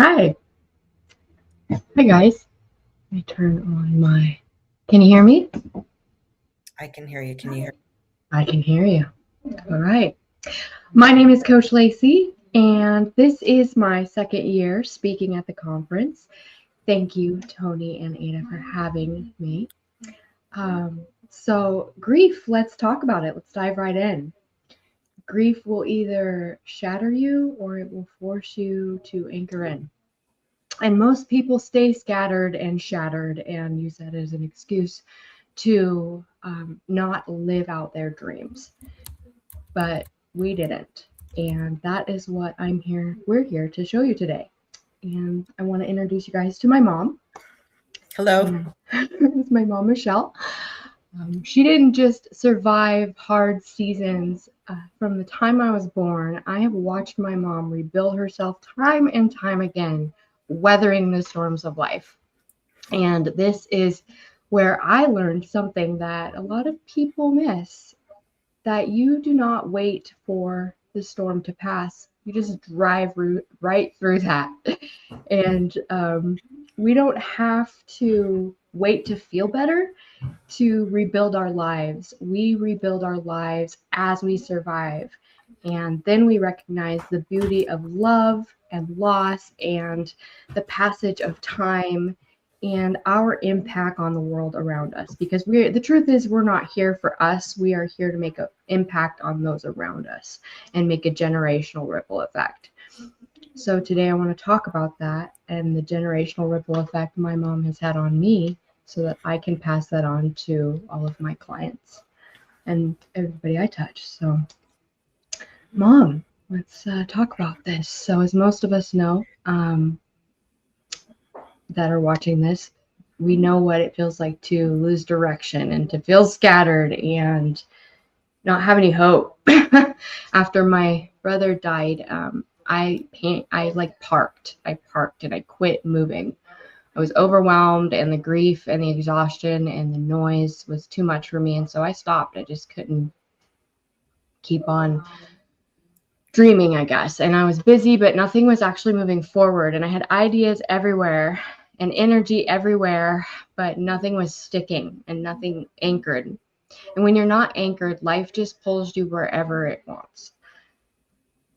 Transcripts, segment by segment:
Hi. Hi, guys. Let me turn on my. Can you hear me? I can hear you. Can you hear? I can hear you. All right. My name is Coach Lacy, and this is my second year speaking at the conference. Thank you, Tony and Ada, for having me. Grief, let's talk about it. Let's dive right in. Grief will either shatter you or it will force you to anchor in. And most people stay scattered and shattered and use that as an excuse to not live out their dreams. But we didn't. And that is what we're here to show you today. And I want to introduce you guys to my mom. Hello. It's my mom, Michelle. She didn't just survive hard seasons. From the time I was born, I have watched my mom rebuild herself time and time again, weathering the storms of life. And this is where I learned something that a lot of people miss, that you do not wait for the storm to pass. You just drive right through that. And we don't have to wait to feel better to rebuild our lives. We rebuild our lives as we survive. And then we recognize the beauty of love and loss and the passage of time and our impact on the world around us. Because the truth is, we're not here for us. We are here to make an impact on those around us and make a generational ripple effect. So today I want to talk about that and the generational ripple effect my mom has had on me so that I can pass that on to all of my clients and everybody I touch. So, Mom, let's talk about this. So, as most of us know that are watching this, we know what it feels like to lose direction and to feel scattered and not have any hope. After my brother died, I like parked. I parked and I quit moving. I was overwhelmed, and the grief and the exhaustion and the noise was too much for me. And so I stopped. I just couldn't keep on dreaming, I guess. And I was busy, but nothing was actually moving forward. And I had ideas everywhere and energy everywhere, but nothing was sticking and nothing anchored. And when you're not anchored, life just pulls you wherever it wants.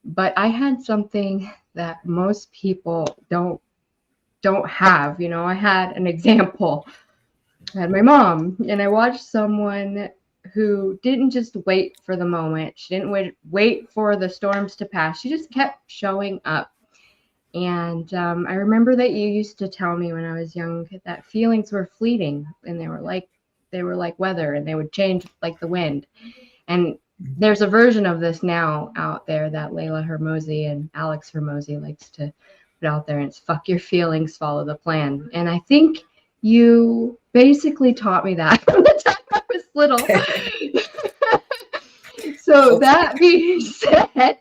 But I had something that most people don't have. I had an example. I had my mom, and I watched someone who didn't just wait for the moment. She didn't wait for the storms to pass. She just kept showing up. And I remember that you used to tell me when I was young that feelings were fleeting, and they were like weather, and they would change like the wind. And there's a version of this now out there that Layla Hermosi and Alex Hermosi likes to put out there, and it's fuck your feelings, follow the plan. And I think you basically taught me that from the time I was little. So that being said,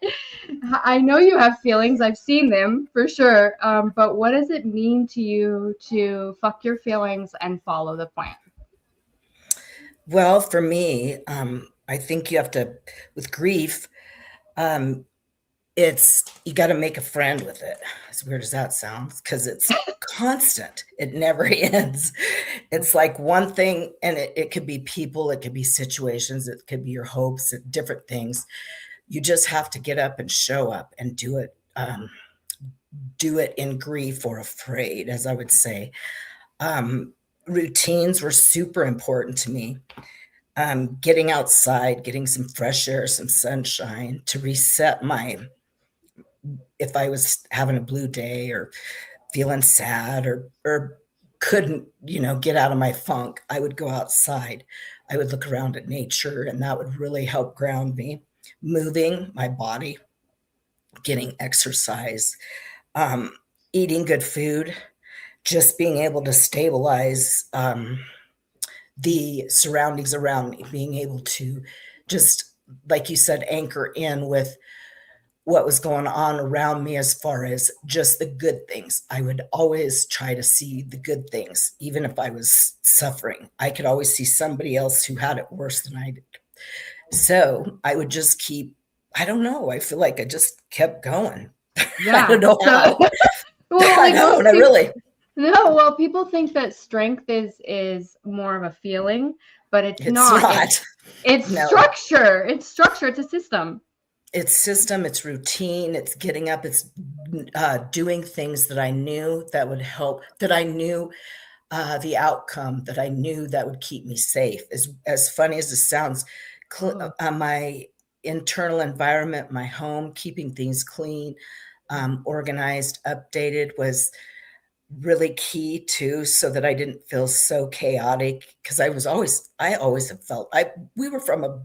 I know you have feelings. I've seen them for sure. But what does it mean to you to fuck your feelings and follow the plan? Well, for me, I think you have to, with grief, um, it's you got to make a friend with it. As weird as that sounds, because it's constant. It never ends. It's like one thing, and it could be people, it could be situations, it could be your hopes, different things. You just have to get up and show up and do it. Do it in grief or afraid, as I would say. Routines were super important to me. Getting outside, getting some fresh air, some sunshine to reset if I was having a blue day or feeling sad or couldn't, get out of my funk, I would go outside. I would look around at nature, and that would really help ground me. Moving my body, getting exercise, eating good food, just being able to stabilize the surroundings around me, being able to just, like you said, anchor in with what was going on around me as far as just the good things. I would always try to see the good things, even if I was suffering. I could always see somebody else who had it worse than I did. So I would just keep, I don't know, I feel like I just kept going. I Yeah. don't know how. Well, I like know, most not people, really. no, well, people think that strength is more of a feeling, but it's It's not. not. It's No, structure. It's structure. It's a system. it's system, it's routine, it's getting up, it's doing things that I knew that would help, that I knew the outcome, that I knew that would keep me safe. As funny as it sounds, Oh, my internal environment, my home, keeping things clean, organized, updated was really key too, so that I didn't feel so chaotic. Because I always have felt we were from a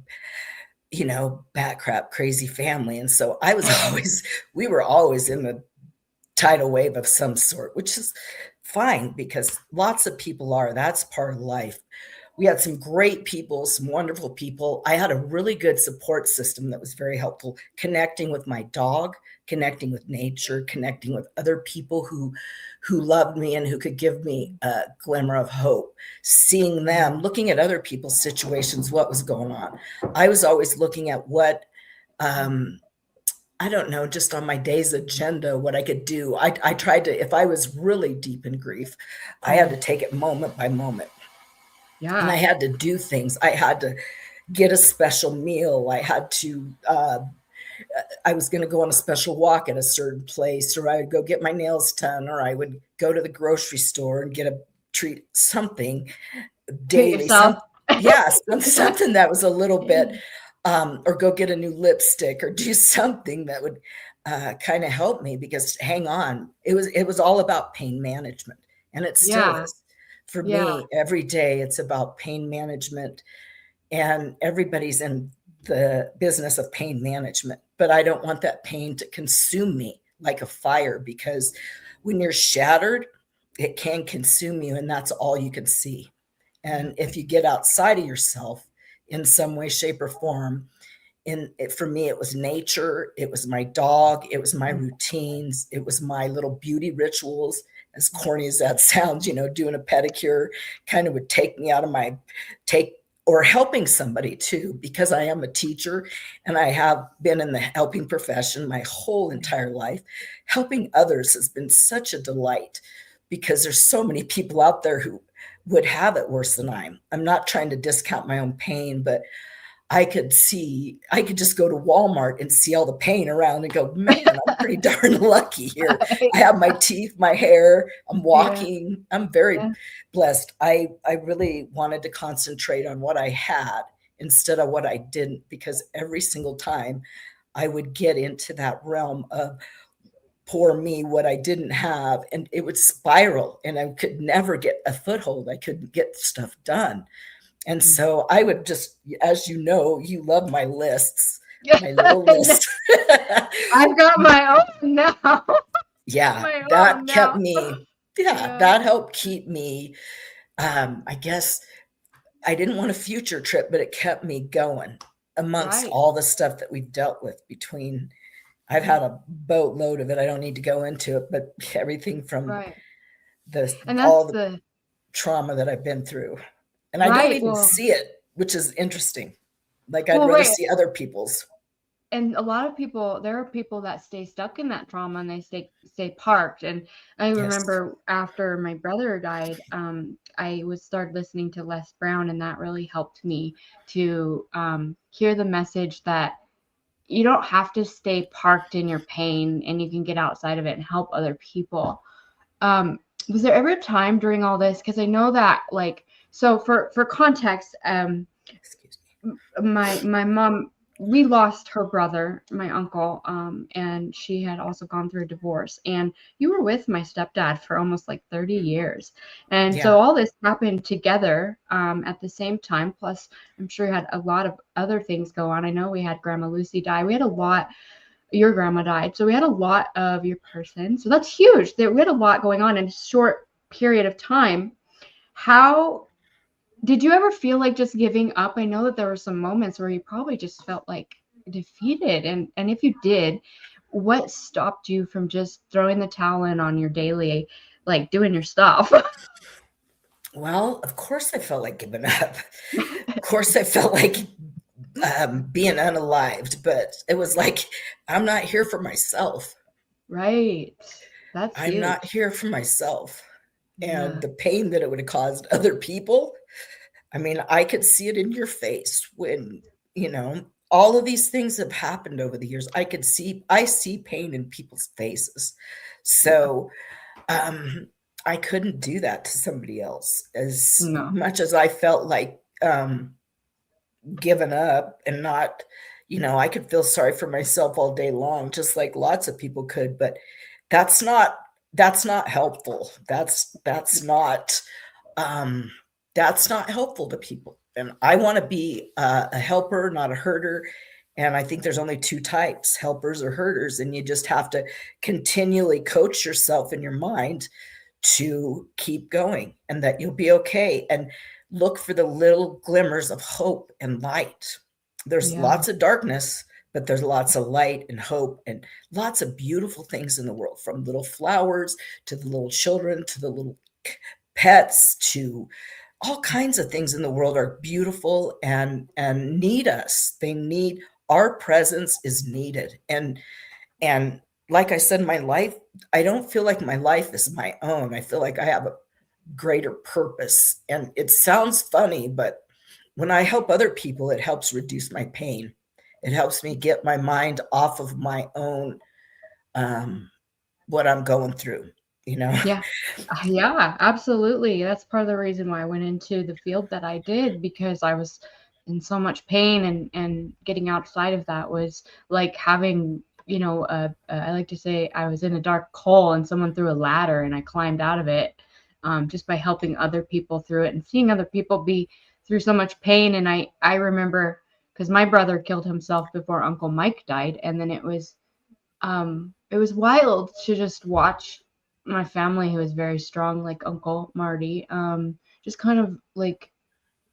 bat crap crazy family, and so I was always we were always in the tidal wave of some sort, which is fine because lots of people are. That's part of life. We had some great people, some wonderful people. I had a really good support system that was very helpful, connecting with my dog, connecting with nature, connecting with other people who loved me and who could give me a glimmer of hope, seeing them, looking at other people's situations, what was going on. I was always looking at what I don't know, just on my day's agenda, what I could do. I tried to, if I was really deep in grief, I had to take it moment by moment. And I yeah. had to do things. I had to get a special meal. I was going to go on a special walk at a certain place, or I would go get my nails done, or I would go to the grocery store and get a treat, something Treat daily, yourself. something that was a little bit, or go get a new lipstick or do something that would kind of help me, because hang on, it was all about pain management, and it still Yeah. is. For Yeah. me, every day it's about pain management, and everybody's in the business of pain management, but I don't want that pain to consume me like a fire, because when you're shattered, it can consume you, and that's all you can see. Yeah. And if you get outside of yourself in some way, shape, or form, for me, it was nature, it was my dog, it was my routines, it was my little beauty rituals. As corny as that sounds, doing a pedicure kind of would take me out of my take, or helping somebody too, because I am a teacher and I have been in the helping profession my whole entire life. Helping others has been such a delight, because there's so many people out there who would have it worse than I'm not trying to discount my own pain, but I could just go to Walmart and see all the pain around and go, man, I'm pretty darn lucky here. I have my teeth, my hair, I'm Yeah. walking. I'm very Yeah. blessed. I really wanted to concentrate on what I had instead of what I didn't, because every single time I would get into that realm of poor me, what I didn't have, and it would spiral, and I could never get a foothold. I couldn't get stuff done. And so I would just, as you love my lists, my little list. I've got my own now. Yeah, My that own kept now. me, yeah, Yeah. that helped keep me, I guess I didn't want a future trip, but it kept me going amongst Right. all the stuff that we've dealt with between. I've had a boatload of it. I don't need to go into it, but everything from Right. the And all that's the the trauma that I've been through. And I don't right. even see it, which is interesting. Like I'd Well, rather right. see other people's. And a lot of people, there are people that stay stuck in that trauma and they stay parked. And I Yes. remember after my brother died, I was started listening to Les Brown, and that really helped me to hear the message that you don't have to stay parked in your pain, and you can get outside of it and help other people. Um, was there ever a time during all this? Because I know that, like, so for context, Excuse my mom, we lost her brother, my uncle, and she had also gone through a divorce. And you were with my stepdad for almost like 30 years, me. and Yeah. so all this happened together at the same time. Plus, I'm sure you had a lot of other things go on. I know we had Grandma Lucy die. We had a lot. Your grandma died, so we had a lot of your person. So that's huge. That we had a lot going on in a short period of time. How did you ever feel like just giving up? I know that there were some moments where you probably just felt like defeated. And if you did, what stopped you from just throwing the towel in on your daily, like doing your stuff? Well, of course I felt like giving up. Of course I felt like being unalived, but it was like, I'm not here for myself. Right. That's I'm not huge. here for myself. And Yeah. the pain that it would have caused other people, I mean, I could see it in your face when, all of these things have happened over the years. I see pain in people's faces. Yeah. So I couldn't do that to somebody else as No. much as I felt like given up and not, I could feel sorry for myself all day long, just like lots of people could, but that's not that's not helpful. Um that's not helpful to people. And I want to be a helper, not a herder. And I think there's only two types, helpers or herders, and you just have to continually coach yourself in your mind to keep going and that you'll be okay, and look for the little glimmers of hope and light. There's Yeah. lots of darkness, but there's lots of light and hope and lots of beautiful things in the world, from little flowers to the little children to the little pets to all kinds of things in the world are beautiful and need us. They need our presence is needed. And like I said, my life, I don't feel like my life is my own. I feel like I have a greater purpose. And it sounds funny, but when I help other people, it helps reduce my pain. It helps me get my mind off of my own, what I'm going through, you know? Yeah. Yeah, absolutely. That's part of the reason why I went into the field that I did, because I was in so much pain, and getting outside of that was like having, I like to say I was in a dark hole and someone threw a ladder and I climbed out of it, just by helping other people through it and seeing other people be through so much pain. And I remember, because my brother killed himself before Uncle Mike died, and then it was wild to just watch my family, who was very strong, like Uncle Marty, just kind of like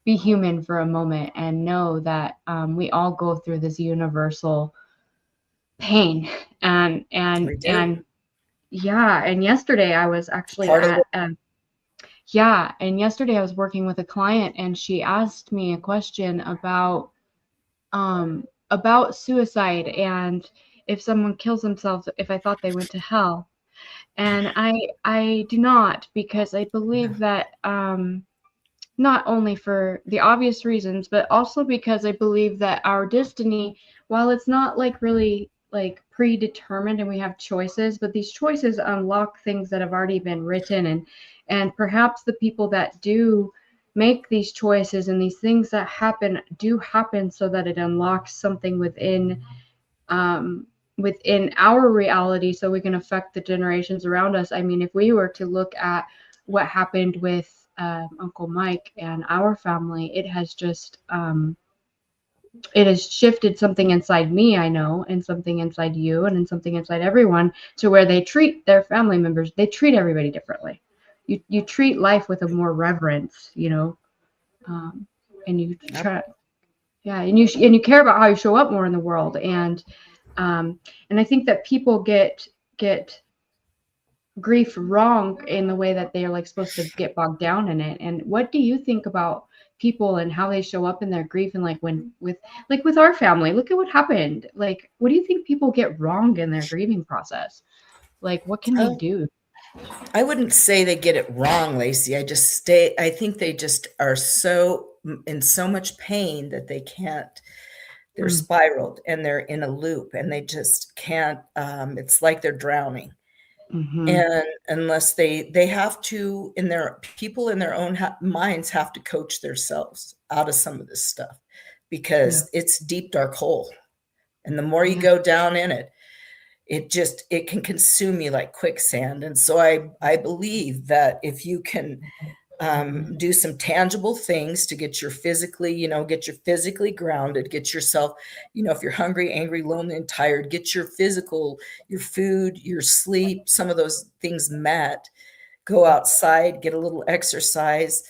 be human for a moment and know that we all go through this universal pain. We do. And yeah, and yesterday I was It's actually part of at yeah, and yesterday I was working with a client, and she asked me a question about suicide, and if someone kills themselves, if I thought they went to hell. And I do not, because I believe that, not only for the obvious reasons, but also because I believe that our destiny, while it's not like really like predetermined and we have choices, but these choices unlock things that have already been written, and perhaps the people that do make these choices and these things that happen do happen so that it unlocks something um, within our reality, so we can affect the generations around us. I mean, if we were to look at what happened with Uncle Mike and our family, it has shifted something inside me, I know, and something inside you, and something inside everyone, to where they treat their family members, they treat everybody differently. You treat life with a more reverence, um, and you try, yeah, and you care about how you show up more in the world. Um, and I think that people get grief wrong in the way that they are like supposed to get bogged down in it. And what do you think about people and how they show up in their grief? And like when with our family, look at what happened. Like, what do you think people get wrong in their grieving process? Like, what can they Oh, do? I wouldn't say they get it wrong, Lacy. I think they just are so in so much pain that they can't, they're Mm, spiraled and they're in a loop and they just can't, it's like they're drowning. mm-hmm. And unless they have to, in their people in their own minds have to coach themselves out of some of this stuff, Yeah. because it's deep, dark hole. And the more you Yeah. go down in it, it can consume you like quicksand. And so I believe that if you can do some tangible things to get your physically, get your physically grounded, get yourself, if you're hungry, angry, lonely, and tired, get your physical, your food, your sleep, some of those things met. Go outside, get a little exercise,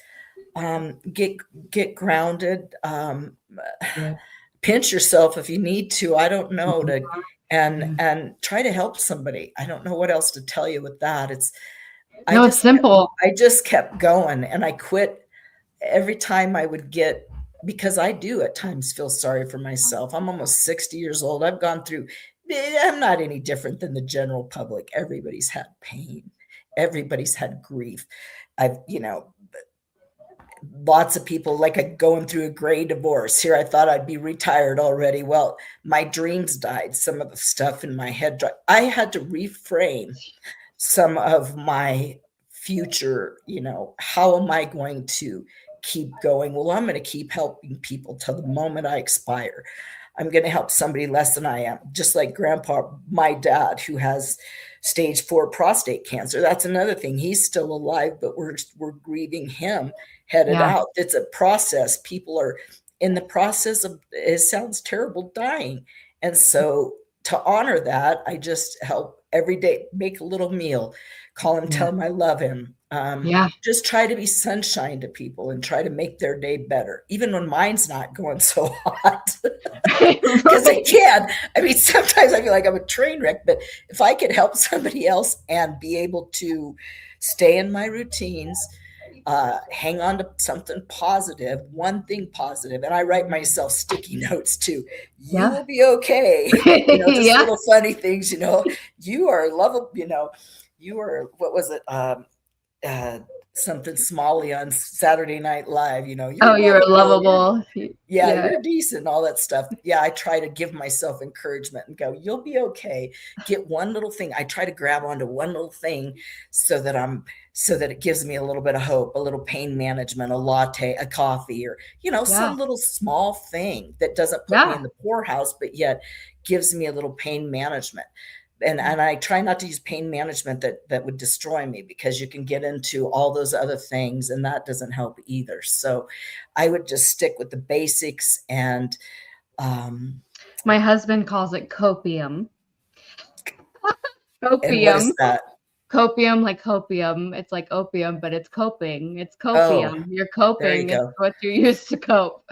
get grounded, Yeah. pinch yourself if you need to. I don't know, Mhm. to and Yeah. and try to help somebody. I don't know what else to tell you with that. I No, it's just simple. I just kept going, and I quit every time I would get, because I do at times feel sorry for myself. I'm almost 60 years old. I've gone through I'm not any different than the general public. Everybody's had pain. Everybody's had grief. I've, lots of people like going through a gray divorce. Here, I thought I'd be retired already. Well, my dreams died. Some of the stuff in my head died. I had to reframe some of my future. How am I going to keep going? Well, I'm going to keep helping people till the moment I expire. I'm going to help somebody less than I am, just like grandpa, my dad, who has stage 4 prostate cancer. That's another thing. He's still alive, but we're grieving him headed Yeah. out. It's a process. People are in the process of, it sounds terrible, dying. And so to honor that, I just help every day, make a little meal, call him, Yeah. tell him I love him. Yeah. Just try to be sunshine to people and try to make their day better, even when mine's not going so hot. Because Right. it can. I mean, sometimes I feel like I'm a train wreck, but if I could help somebody else and be able to stay in my routines, hang on to something positive, one thing positive, and I write myself sticky notes too. You Yeah. will be okay. Just Yeah. little funny things. You are lovable. You are, what was it? Uh, Something Smalley on Saturday Night Live. Oh, You're you're lovable. lovable. Yeah, Yeah. you're decent, all that stuff. Yeah, I try to give myself encouragement and go, you'll be okay. Get one little thing. I try to grab onto one little thing so that it gives me a little bit of hope, a little pain management, a latte, a coffee, or, Yeah. some little small thing that doesn't put me Yeah. in the poorhouse, but yet gives me a little pain management. And I try not to use pain management that would destroy me, because you can get into all those other things and that doesn't help either. So I would just stick with the basics. And My husband calls it copium. what is Copium. that? Copium, like copium. It's like opium, but it's coping. It's Oh, copium. You're there you coping. It's go. what you use to cope.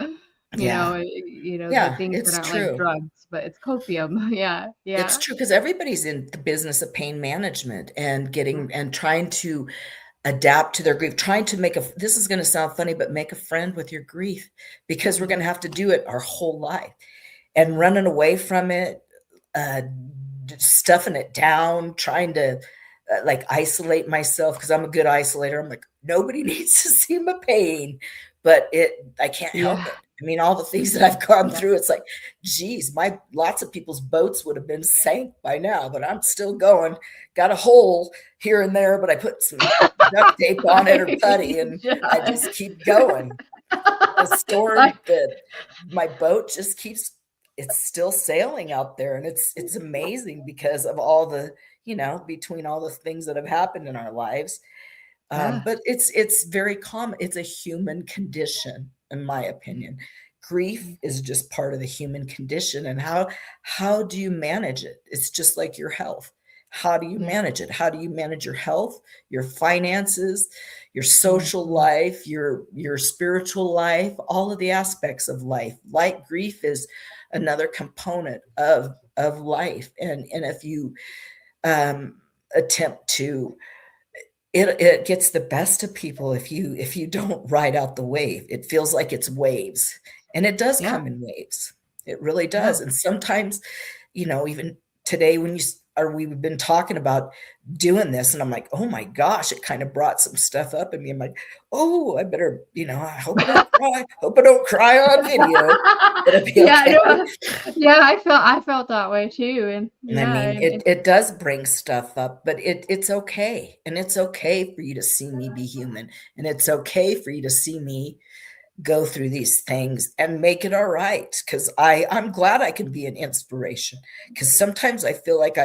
Yeah, The yeah, things that it's aren't like true. drugs, but it's copium. Yeah. It's Yeah. true, because everybody's in the business of pain management and Yeah. getting and trying to adapt to their grief, trying to this is going to sound funny, but make a friend with your grief, because we're going to have to do it our whole life. And running away from it, uh, stuffing it down, trying to like isolate myself, because I'm a good isolator. I'm like, nobody needs to see my pain, but I can't help Yeah. it. I mean, all the things that I've gone Yeah. through, it's like, geez, lots of people's boats would have been sank by now, but I'm still going. Got a hole here and there, but I put some duct tape on it or putty, and I just keep going. The storm, my boat just keeps, it's still sailing out there, and it's amazing because of all the, between all the things that have happened in our lives. Yeah. But it's very common. It's a human condition, in my opinion. Grief is just part of the human condition. And how do you manage it? It's just like your health. How do you Yeah. manage it? How do you manage your health, your finances, your social Mhm. life, your spiritual life, all of the aspects of life? Like, grief is another component of life. And if you attempt to, it gets the best of people if you don't ride out the wave. It feels like it's waves, and it does Yeah. come in waves. It really Yeah. does. And sometimes, even today, when we've been talking about doing this, and I'm like, oh my gosh, it kind of brought some stuff up in me. I'm like, oh, I better, I hope I don't cry. Hope I don't cry on video. It'll be Yeah, I okay. know. Yeah, I felt that way too. And And I yeah, mean, and it does bring stuff up, but it's okay. And it's okay for you to see me be human. And it's okay for you to see me go through these things and make it all right. Because I'm glad I can be an inspiration. Because sometimes I feel like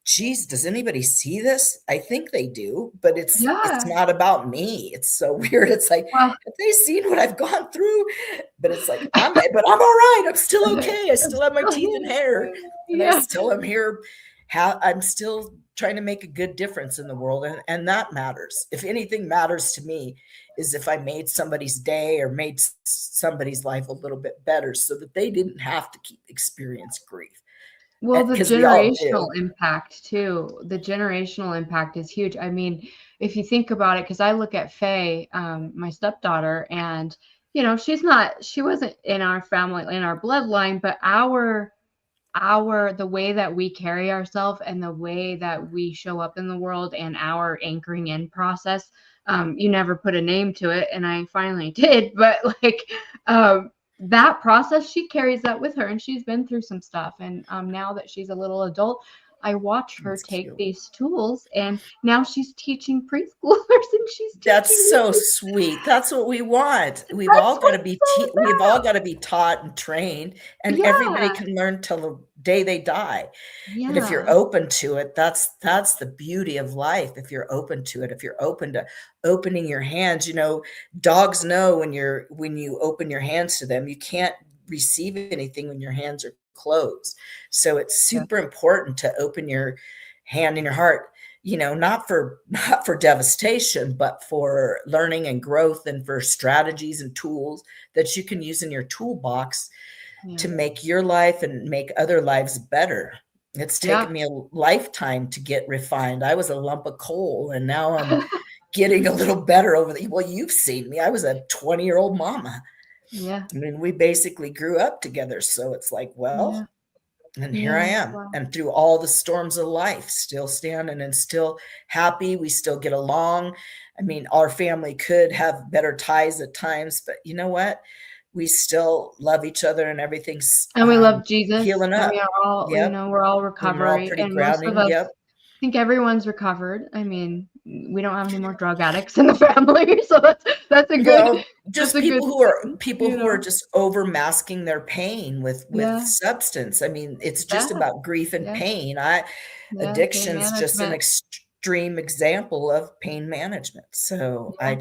geez, does anybody see this? I think they do, but it's yeah. not about me. It's so weird. It's like, Well, have they seen what I've gone through? But it's like, but I'm all right. I'm still okay. I I'm still have my still teeth and here. hair, and I Yeah. still am here. I'm still trying to make a good difference in the world, and that matters. If anything matters to me, is if I made somebody's day or made somebody's life a little bit better, so that they didn't have to experience grief, Well, the because we all generational do. impact too. The generational impact is huge. I mean, if you think about it, because I look at Faye, my stepdaughter, and she wasn't in our family, in our bloodline, but the way that we carry ourselves and the way that we show up in the world and our anchoring in process. You never put a name to it, and I finally did, but like that process, she carries that with her, and she's been through some stuff. And now that she's a little adult, I watch her That's take cute. these tools, and now she's teaching preschoolers and she's That's teaching so me. sweet. That's what we want. That's what it's all We've all about. got to be taught and trained, and everybody Yeah. can learn till the day they die. And if you're Yeah. open to it, that's the beauty of life. If you're open to it, if you're open to opening your hands, dogs know when you open your hands to them, you can't receive anything when your hands are closed. So it's Yeah. super important to open your hand and your heart, not for devastation, but for learning and growth, and for strategies and tools that you can use in your toolbox Yeah. to make your life and make other lives better. It's taken Yeah. me a lifetime to get refined. I was a lump of coal, and now I'm getting a little better over the well, you've seen me. I was a 20-year-old mama. Yeah. I mean, we basically grew up together. So it's like, well, Yeah. and here I Yeah. am. Wow. And through all the storms of life, still standing and still happy. We still get along. I mean, our family could have better ties at times, but you know what? We still love each other, and everything's And we love Jesus, healing and we up. are all, Yep. we're all And we're all recovery, pretty and most of grounding. us, Yep. I think everyone's recovered. I mean, we don't have any more drug addicts in the family, so that's a good Well, that's just a good thing, people you who are know. just over masking their pain with Yeah. substance. I mean, it's just Yeah. about grief and Yeah. pain. Yeah. Pain Addiction's just an management. extreme example of pain management. So Yeah.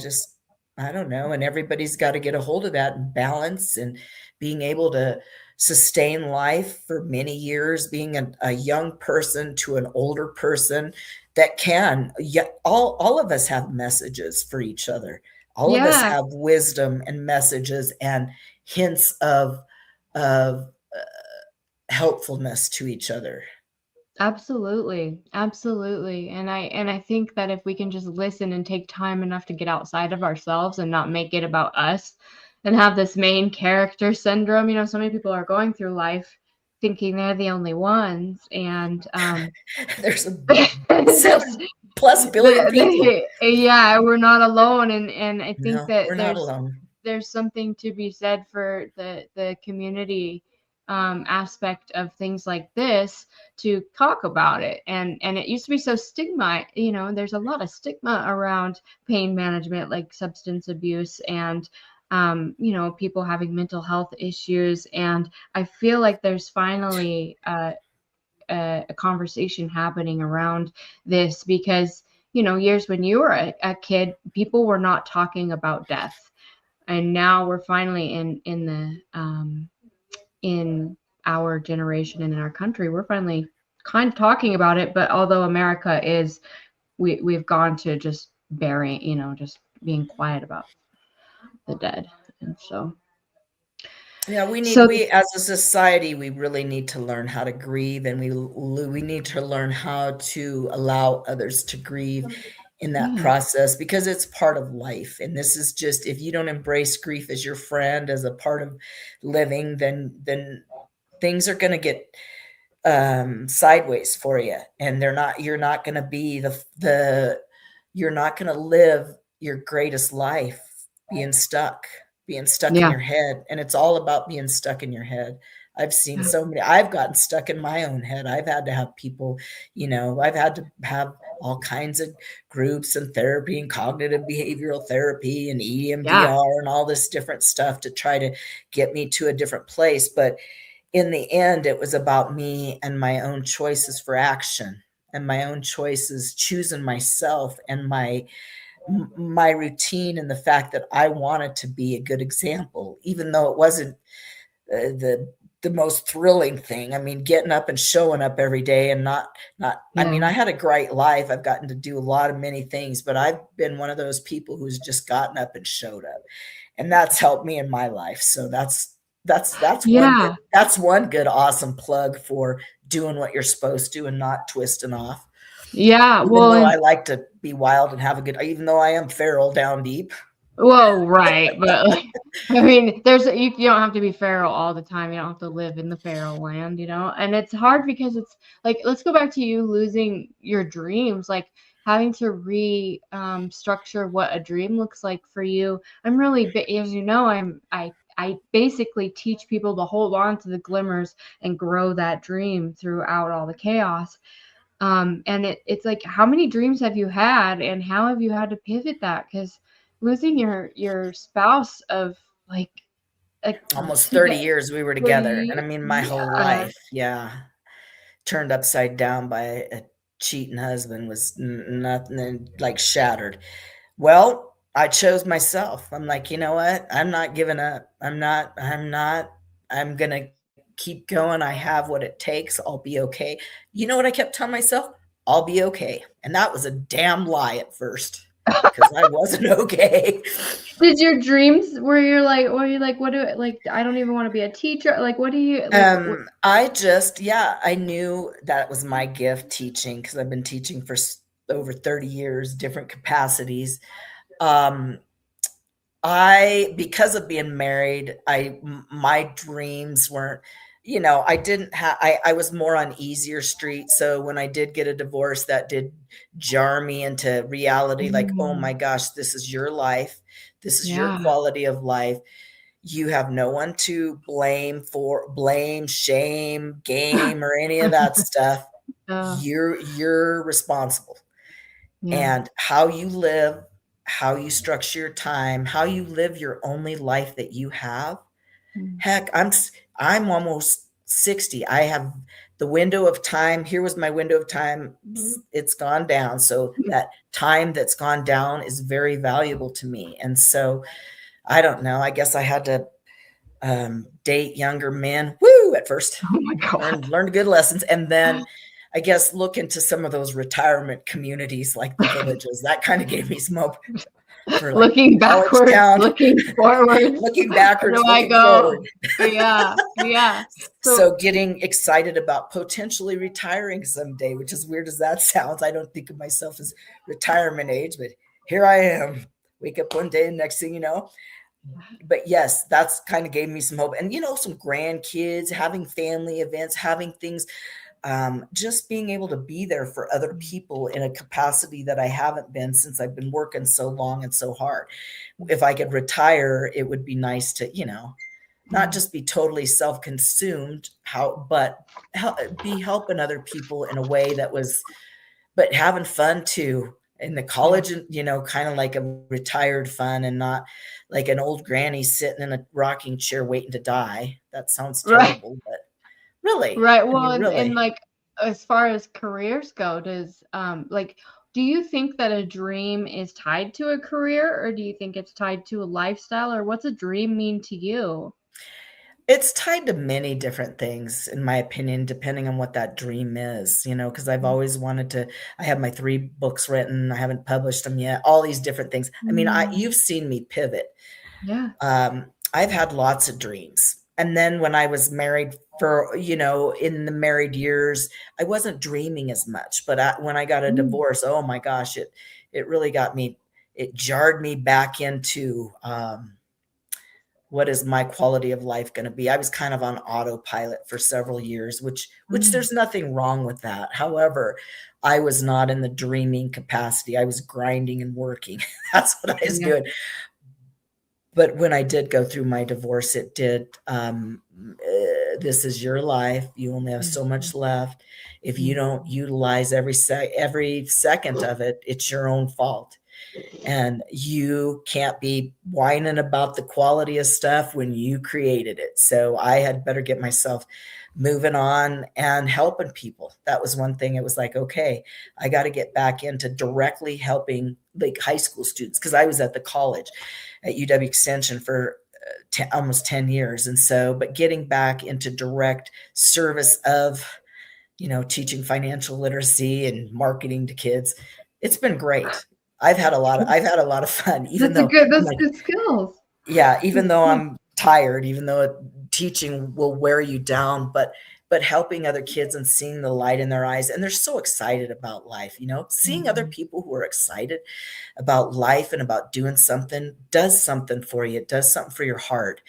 I don't know. And everybody's got to get a hold of that and balance, and being able to sustain life for many years, being a young person to an older person that can, yeah, all of us have messages for each other. All of us Yeah. have wisdom and messages and hints of helpfulness to each other. Absolutely. Absolutely. And I think that if we can just listen and take time enough to get outside of ourselves and not make it about us and have this main character syndrome, so many people are going through life thinking they're the only ones, and There's a this 7+ billion people. yeah, we're not alone, and I think No, that we're not alone. there's something to be said for the community aspect of things like this, to talk about it. And it used to be so stigma, there's a lot of stigma around pain management, like substance abuse, and people having mental health issues. And I feel like there's finally a conversation happening around this, because years when you were a kid, people were not talking about death, and now we're finally in our generation and in our country, we're finally kind of talking about it. But although America is, we've gone to just burying, just being quiet about the dead. And Yeah, so we as a society, we really need to learn how to grieve, and we need to learn how to allow others to grieve in that yeah. process, because it's part of life. And this is just, if you don't embrace grief as your friend, as a part of living, then things are going to get sideways for you, and you're not going to be you're not going to live your greatest life being stuck in Yeah. your head. And it's all about being stuck in your head. I've gotten stuck in my own head. I've had to have people, I've had to have all kinds of groups and therapy and cognitive behavioral therapy and Yeah. EMDR and all this different stuff to try to get me to a different place. But in the end, it was about me and my own choices for action, and my own choices, choosing myself and my routine, and the fact that I wanted to be a good example, even though it wasn't the most thrilling thing. I mean, getting up and showing up every day, and not. I Yeah. mean, I had a great life. I've gotten to do a lot of many things, but I've been one of those people who's just gotten up and showed up, and that's helped me in my life. So Yeah. that's one good awesome plug for doing what you're supposed to and not twisting off. Yeah. Even Well, though I and like to be wild and have a good, even though I am feral down deep. Well, right, but like, I mean, you don't have to be feral all the time. You don't have to live in the feral land, you know. And it's hard because it's like, let's go back to you losing your dreams, like having to structure what a dream looks like for you. I'm really, as you know, I basically teach people to hold on to the glimmers and grow that dream throughout all the chaos. And it's like, how many dreams have you had, and how have you had to pivot that? Because losing your spouse of like Almost to 30 get years we were together. And I 30, mean, my whole yeah. life, yeah, turned upside down by a cheating husband was nothing like shattered. Well, I chose myself. I'm like, you know what? I'm not giving up. I'm going to keep going. I have what it takes. I'll be okay. You know what I kept telling myself? I'll be okay. And that was a damn lie at first because I wasn't okay. Did your dreams were you like, what do like, I don't even want to be a teacher, like what do you like, what I just, yeah, I knew that was my gift teaching because I've been teaching for over 30 years, different capacities. Um, because of being married, my dreams weren't, I didn't have, I was more on easier street. So when I did get a divorce, that did jar me into reality. Like, oh my mm, gosh, this is your life. This is your yeah. quality of life. You have no one to blame, shame, game, or any of that stuff. uh, You're responsible. yeah. And how you live, how you structure your time, how you live your only life that you have. Mm, Heck, I'm almost 60. I have the window of time. Here was my window of time. It's gone down. So that time that's gone down is very valuable to me. And so I don't know. I guess I had to date younger men. Woo! At first, oh my god. learned good lessons, and then I guess look into some of those retirement communities like the villages. That kind of gave me some hope for like Looking college backwards, town, looking forwards. looking Where backwards, do I looking go? forward. Yeah, yeah. So So getting excited about potentially retiring someday, which is weird as that sounds. I don't think of myself as retirement age, but here I am. Wake up one day and next thing you know, but yes, that's kind of gave me some hope. And some grandkids, having family events, having things, just being able to be there for other people in a capacity that I haven't been since I've been working so long and so hard. If I could retire, it would be nice to, not yeah, just be totally self-consumed, but be helping other people in a way that was, but having fun too. In the yeah. college, kind of like a retired fun and not like an old granny sitting in a rocking chair waiting to die. That sounds Right. terrible, but really, Right. I Well, mean, and really. like as far as careers go, like do you think that a dream is tied to a career, or do you think it's tied to a lifestyle, or what's a dream mean to you? It's tied to many different things, in my opinion, depending on what that dream is, because I've Mm, always wanted to. I have my 3 books written. I haven't published them yet. All these different things. I mean, mm, you've seen me pivot. yeah. I've had lots of dreams. And then when I was married for, in the married years, I wasn't dreaming as much. But when I got a Mm, divorce, oh my gosh, it really got me. It jarred me back into what is my quality of life going to be. I was kind of on autopilot for several years, which mm, there's nothing wrong with that. However, I was not in the dreaming capacity. I was grinding and working. That's what I was yeah. doing. But when I did go through my divorce, it did. This is your life. You only have so Mhm, much left. If you mhm, don't utilize every second of it, it's your own fault. And you can't be whining about the quality of stuff when you created it. So I had better get myself moving on and helping people. That was one thing. It was like, okay, I got to get back into directly helping like high school students because I was at the college at UW Extension for almost 10 years. And so, but getting back into direct service of, teaching financial literacy and marketing to kids, it's been great. I've had a lot of fun, even though I'm that's like, good skills. yeah, even That's though good. I'm tired, even though teaching will wear you down, but but helping other kids and seeing the light in their eyes. And they're so excited about life, seeing other people who are excited about life and about doing something does something for you. It does something for your heart.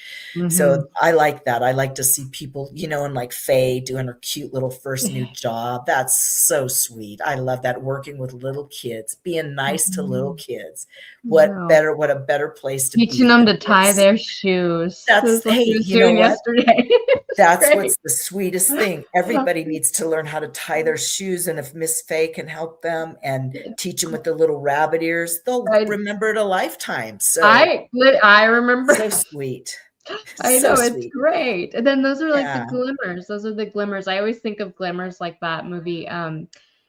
So I like that. I like to see people, and like Faye doing her cute little first new job. That's so sweet. I love that, working with little kids, being nice to little kids. What a better place to teaching be them than to tie this. their shoes. That's, what hey, she was you know doing what? yesterday. That's great. what's the sweetest thing. Everybody needs to learn how to tie their shoes. And if Miss Faye can help them and teach them with the little rabbit ears, they'll remember it a lifetime. So I remember. So sweet. I So know, it's sweet. great. And then those are like the Yeah. glimmers. Those are the glimmers. I always think of glimmers like that movie,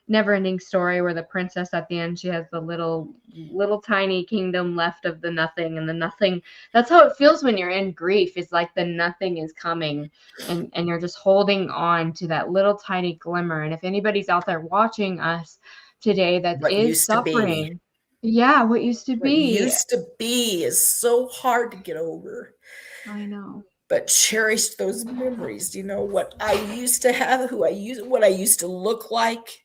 Never Ending Story, where the princess at the end, she has the little tiny kingdom left of the nothing, and the nothing. That's how it feels when you're in grief. It's like the nothing is coming, and you're just holding on to that little tiny glimmer. And if anybody's out there watching us today that What is used to be. suffering, yeah, what used to What be. used to be is so hard to get over. I know. But cherish those memories. What I used to have, what I used to look like.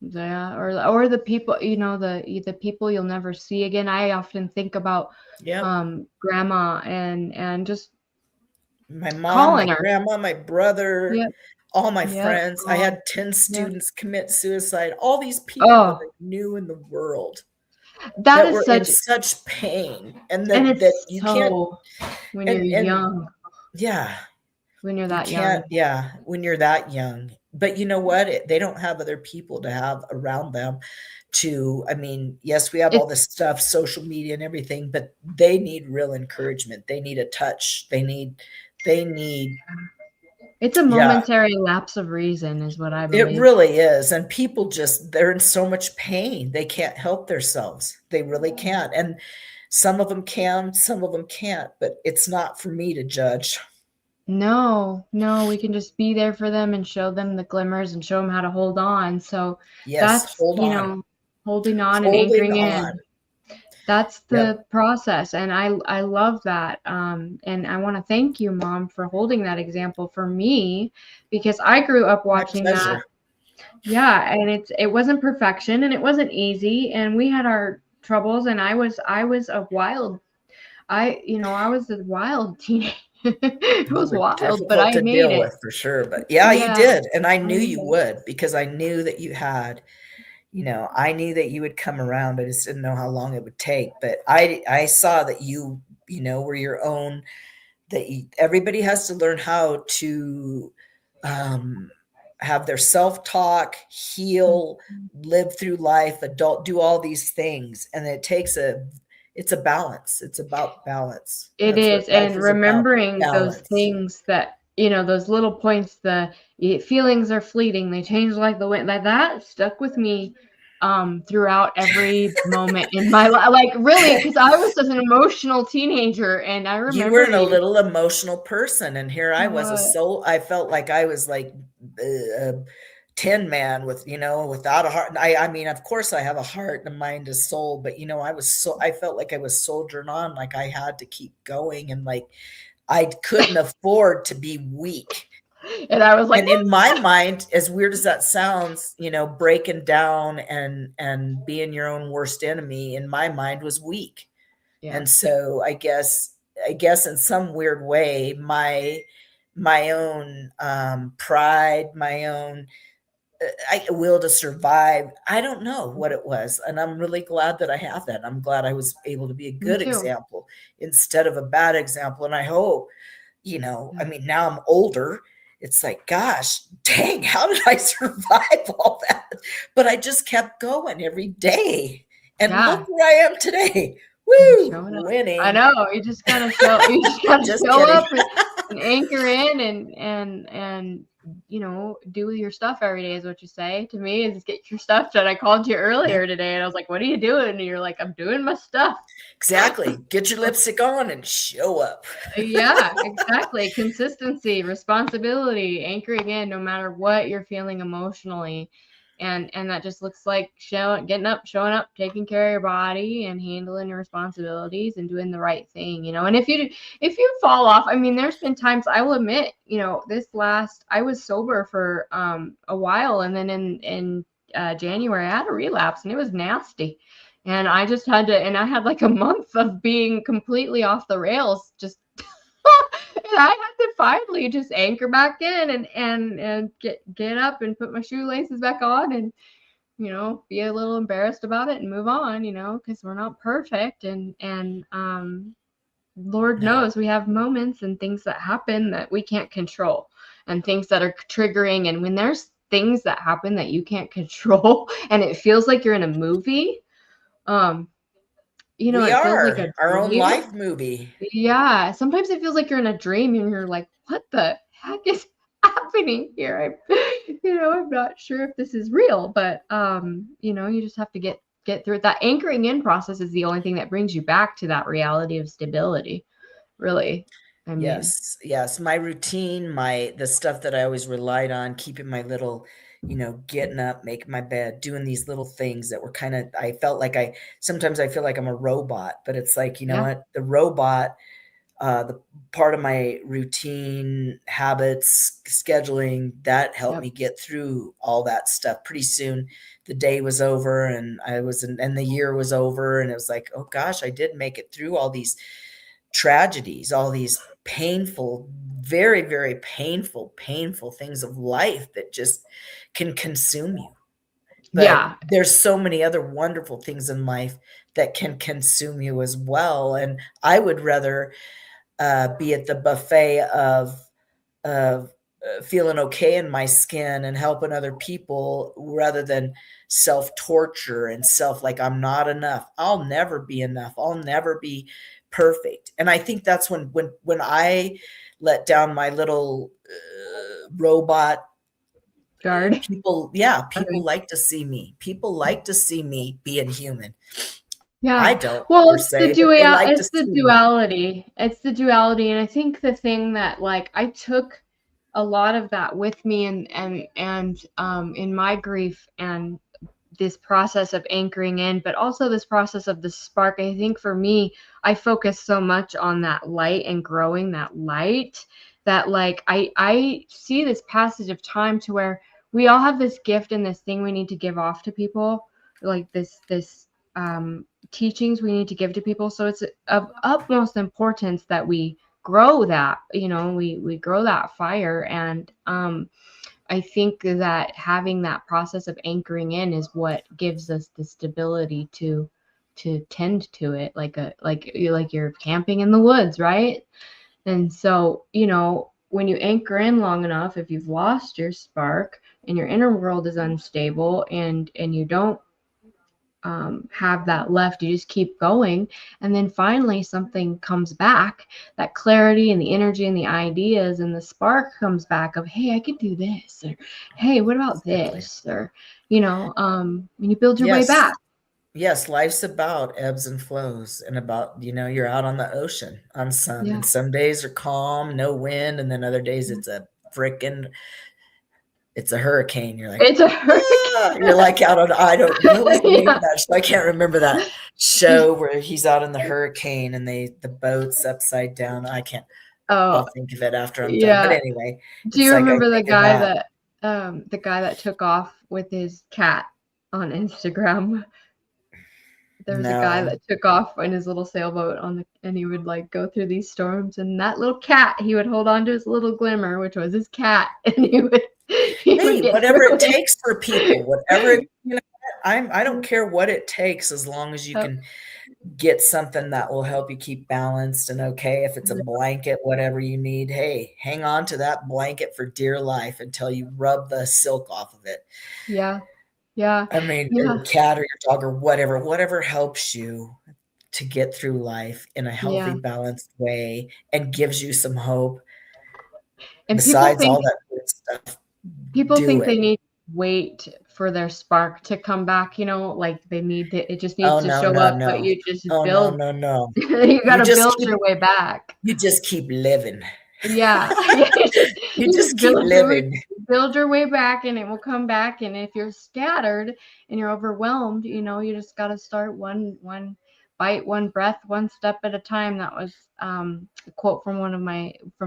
Yeah, or the people, the people you'll never see again. I often think about grandma and just my mom, calling my her. grandma, my brother, all my friends. I had 10 students commit suicide. All these people that I knew in the world that is were such in such pain, and it's that you so can't. When you're young. Yeah. When you're that young. Yeah, when you're that young. But you know what? They don't have other people to have around them yes, we have all this stuff, social media and everything, but they need real encouragement. They need a touch. They need. It's a momentary lapse of reason is what I believe. It really is. And people they're in so much pain. They can't help themselves. They really can't. And some of them can, some of them can't, but it's not for me to judge. No, we can just be there for them and show them the glimmers and show them how to hold on. So that's, holding on and anchoring in. That's the process. And I love that. And I want to thank you, Mom, for holding that example for me, because I grew up watching that. Yeah. And it wasn't perfection, and it wasn't easy, and we had our troubles, and I was a wild teenager. It was wild, but I made it. With, for sure. But you did. And I knew you would, because I knew that you had, I knew that you would come around. I just didn't know how long it would take. But I saw that you were your own, that everybody has to learn how to have their self-talk, heal, live through life, do all these things. And it takes it's a balance. It's about balance. It is. And remembering those things that, those little points, the feelings are fleeting. They change like the wind. Like that stuck with me throughout every moment in my life. Like really, because I was just an emotional teenager, and I remember you were a little emotional person, and here I was I felt like I was like a Tin Man with, without a heart. I mean, of course I have a heart and a mind, a soul, but I felt like I was soldiering on, like I had to keep going, and like I couldn't afford to be weak. And I was like, and in my mind, as weird as that sounds, breaking down and being your own worst enemy, in my mind, was weak. Yeah. And so I guess in some weird way, my own pride, my own will to survive, I don't know what it was. And I'm really glad that I have that. I'm glad I was able to be a good example instead of a bad example. And I hope, I mean, now I'm older. It's like, gosh, dang, how did I survive all that? But I just kept going every day. And look where I am today. Woo! Winning. I know. You just gotta show. You just gotta show up and anchor in and do your stuff every day is what you say to me, is get your stuff done. I called you earlier today and I was like, what are you doing? And you're like, I'm doing my stuff. Exactly. Get your lipstick on and show up. Yeah, exactly. Consistency, responsibility, anchoring in no matter what you're feeling emotionally. and that just looks like getting up, showing up, taking care of your body and handling your responsibilities and doing the right thing, and if you fall off, I mean, there's been times, I will admit, I was sober for a while, and then in January I had a relapse, and it was nasty. And I just had to, and I had like a month of being completely off the rails, just and I had to finally just anchor back in and get up and put my shoelaces back on, and be a little embarrassed about it and move on, because we're not perfect, and Lord No. knows we have moments and things that happen that we can't control, and things that are triggering. And when there's things that happen that you can't control and it feels like you're in a movie, We it feels like are a our own dream. life movie. Yeah, sometimes it feels like you're in a dream and you're like, what the heck is happening here? I'm not sure if this is real, but you just have to get through it. That anchoring in process is the only thing that brings you back to that reality of stability, really. I mean, Yes. My routine, the stuff that I always relied on, keeping my little, getting up, making my bed, doing these little things that were I felt like sometimes I feel like I'm a robot, but it's like, you know yeah, what, the robot, the part of my routine, habits, scheduling, that helped yep, me get through all that stuff. Pretty soon the day was over, and and the year was over, and it was like, oh gosh, I did make it through all these tragedies, all these painful, very, very painful things of life that just can consume you. But yeah, there's so many other wonderful things in life that can consume you as well. And I would rather be at the buffet of feeling okay in my skin and helping other people, rather than self-torture and like I'm not enough. I'll never be enough. I'll never be perfect. And I think that's when I let down my little robot guard. people like to see me. People like to see me being human. I Yeah. don't, Well, per it's the se, but they like to it's the see me. duality. It's the duality. And I think the thing that, like, I took a lot of that with me, and in my grief and this process of anchoring in, but also this process of the spark. I think for me, I focus so much on that light and growing that light, that, like, I see this passage of time to where we all have this gift and this thing we need to give off to people, like this teachings we need to give to people. So it's of utmost importance that we grow that, we grow that fire. And I think that having that process of anchoring in is what gives us the stability to tend to it, like you're camping in the woods, right? And so, when you anchor in long enough, if you've lost your spark and your inner world is unstable, and you don't have that left, you just keep going, and then finally something comes back, that clarity and the energy and the ideas and the spark comes back of, hey, I could do this, or hey, what about Exactly. this, or when you build your way Yes. back. Yes, life's about ebbs and flows, and about, you're out on the ocean on some, Yeah, and some days are calm, no wind, and then other days it's a hurricane. You're like, it's a hurricane. you're like out on, I don't, what was the name of Yeah. that show? I can't remember that show where he's out in the hurricane and the boat's upside down. Oh, I'll think of it after I'm done. But yeah. anyway, Do it's you like I remember think of that. the guy that took off with his cat on Instagram? There was a guy No. that took off in his little sailboat and he would, like, go through these storms, and that little cat, he would hold on to his little glimmer, which was his cat, and he would Hey, get whatever through it it. takes for people, whatever, I don't care what it takes, as long as you Oh, can get something that will help you keep balanced and okay. If it's a blanket, whatever you need, hey, hang on to that blanket for dear life until you rub the silk off of it. yeah, yeah, I mean, or yeah, your cat or your dog or whatever helps you to get through life in a healthy, yeah. balanced way and gives you some hope. And Besides all that good stuff, people do think it. they need to wait for their spark to come back, like it just needs Oh, to no, show no, up, but no. you just Oh, no, build, no, no. you got You to just build keep your way back. you just keep living. Yeah. You You just just keep living. build your way back, and it will come back. And if you're scattered and you're overwhelmed, you just got to start one bite, one breath, one step at a time. That was a quote from